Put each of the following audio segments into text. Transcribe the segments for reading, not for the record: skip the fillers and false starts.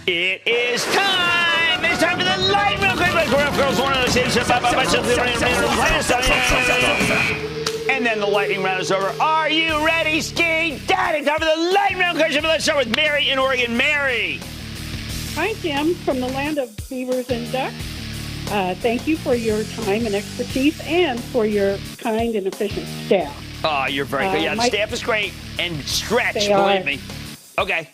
It is time! It's time for the lightning round. Girls, one of those things. And then the lightning round is over. Are you ready, Ski Daddy? Time for the lightning round question. Let's start with Mary in Oregon. Mary. Hi, Jim, from the land of beavers and ducks. Thank you for your time and expertise and for your kind and efficient staff. Oh, you're very good. Yeah, the staff is great and stretch, believe me. Okay.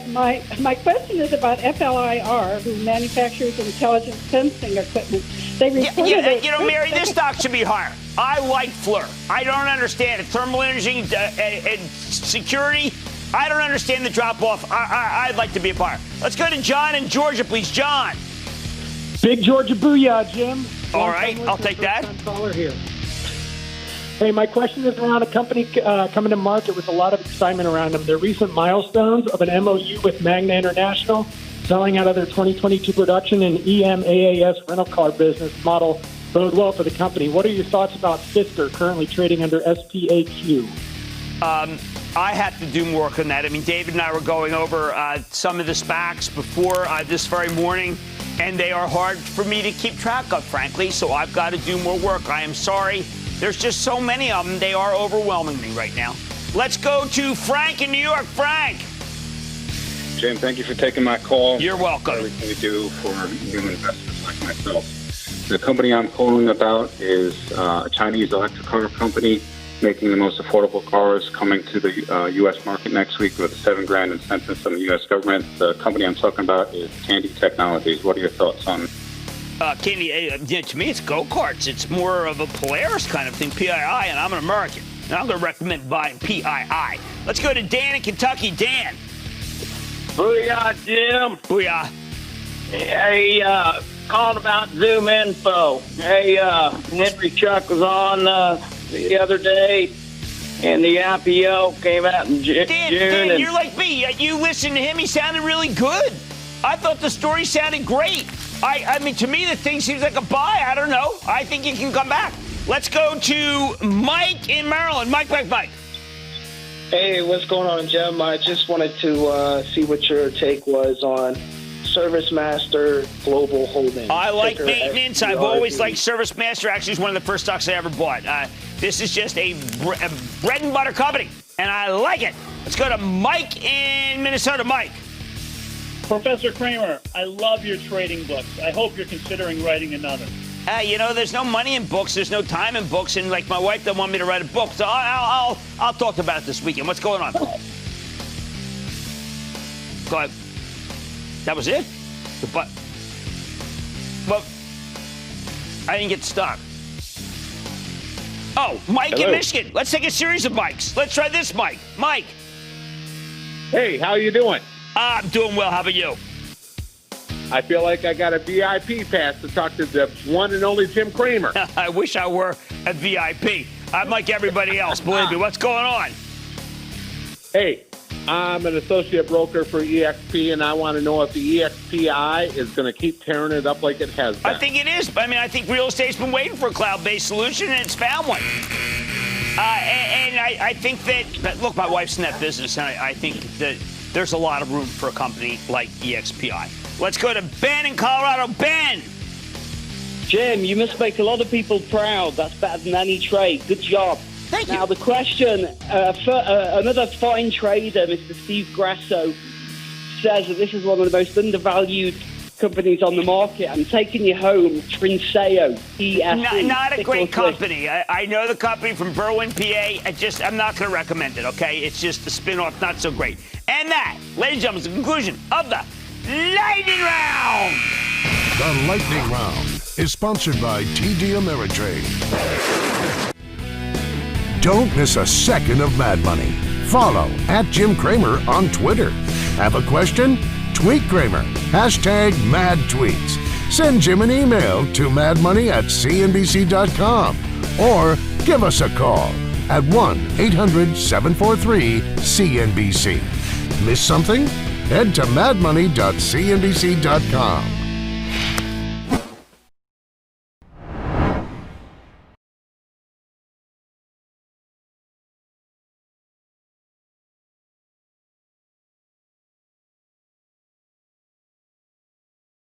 My question is about FLIR, who manufactures intelligent sensing equipment. They reported Mary, this stock should be higher. I like Flir. I don't understand it. Thermal energy and security. I don't understand the drop-off. I'd like to be a buyer. Let's go to John in Georgia, please. John. Big Georgia booyah, Jim. All right, I'll take that. Caller here. Hey, my question is around a company coming to market with a lot of excitement around them. Their recent milestones of an MOU with Magna International, selling out of their 2022 production and EMAAS rental car business model bode well for the company. What are your thoughts about Fisker, currently trading under SPAQ? I have to do more work on that. I mean, David and I were going over some of the SPACs before this very morning, and they are hard for me to keep track of, frankly, so I've got to do more work. I am sorry. There's just so many of them. They are overwhelming me right now. Let's go to Frank in New York. Frank. Jim, thank you for taking my call. You're welcome. Everything we do for new investors like myself. The company I'm calling about is a Chinese electric car company making the most affordable cars, coming to the U.S. market next week with a $7,000 incentive from the U.S. government. The company I'm talking about is Candy Technologies. What are your thoughts on Candy, to me, it's go-karts. It's more of a Polaris kind of thing, PII, and I'm an American. And I'm going to recommend buying PII. Let's go to Dan in Kentucky. Dan. Booyah, Jim. Booyah. Hey, calling about ZoomInfo. Hey, Henry Chuck was on the other day, and the IPO came out in June. Dan, you're like me. You listened to him. He sounded really good. I thought the story sounded great. I mean, to me, the thing seems like a buy. I don't know. I think he can come back. Let's go to Mike in Maryland. Mike. Hey, what's going on, Jim? I just wanted to see what your take was on ServiceMaster Global Holdings. I like maintenance. I've always liked ServiceMaster. Actually, it's one of the first stocks I ever bought. This is just a bread and butter company, and I like it. Let's go to Mike in Minnesota. Mike. Professor Cramer, I love your trading books. I hope you're considering writing another. There's no money in books. There's no time in books. And, like, my wife doesn't want me to write a book. So I'll talk about it this weekend. What's going on? Go ahead. That was it? Well, I didn't get stuck. Oh, Mike Hello. in Michigan. Let's take a series of Mikes. Let's try this Mike. Mike. Hey, how you doing? I'm doing well. How about you? I feel like I got a VIP pass to talk to the one and only Jim Cramer. I wish I were a VIP. I'm like everybody else. Believe me. What's going on? Hey, I'm an associate broker for EXP, and I want to know if the EXPI is going to keep tearing it up like it has been. I think it is. I mean, I think real estate's been waiting for a cloud-based solution, and it's found one. And I think that, look, my wife's in that business, and I think that there's a lot of room for a company like EXPI. Let's go to Ben in Colorado. Ben! Jim, you must make a lot of people proud. That's better than any trade. Good job. Thank you. Now, the question, another fine trader, Mr. Steve Grasso, says that this is one of the most undervalued companies on the market. I'm taking you home, Trinseo, ESE. Not a great company. I know the company from Berwyn, PA. I'm not going to recommend it, okay? It's just the spin-off, not so great. And that, ladies and gentlemen, is the conclusion of the Lightning Round. The Lightning Round is sponsored by TD Ameritrade. Don't miss a second of Mad Money. Follow @Jim Cramer on Twitter. Have a question? Tweet Cramer. #MadTweets. Send Jim an email to madmoney@cnbc.com or give us a call at 1-800-743-CNBC. Miss something? Head to madmoney.cnbc.com.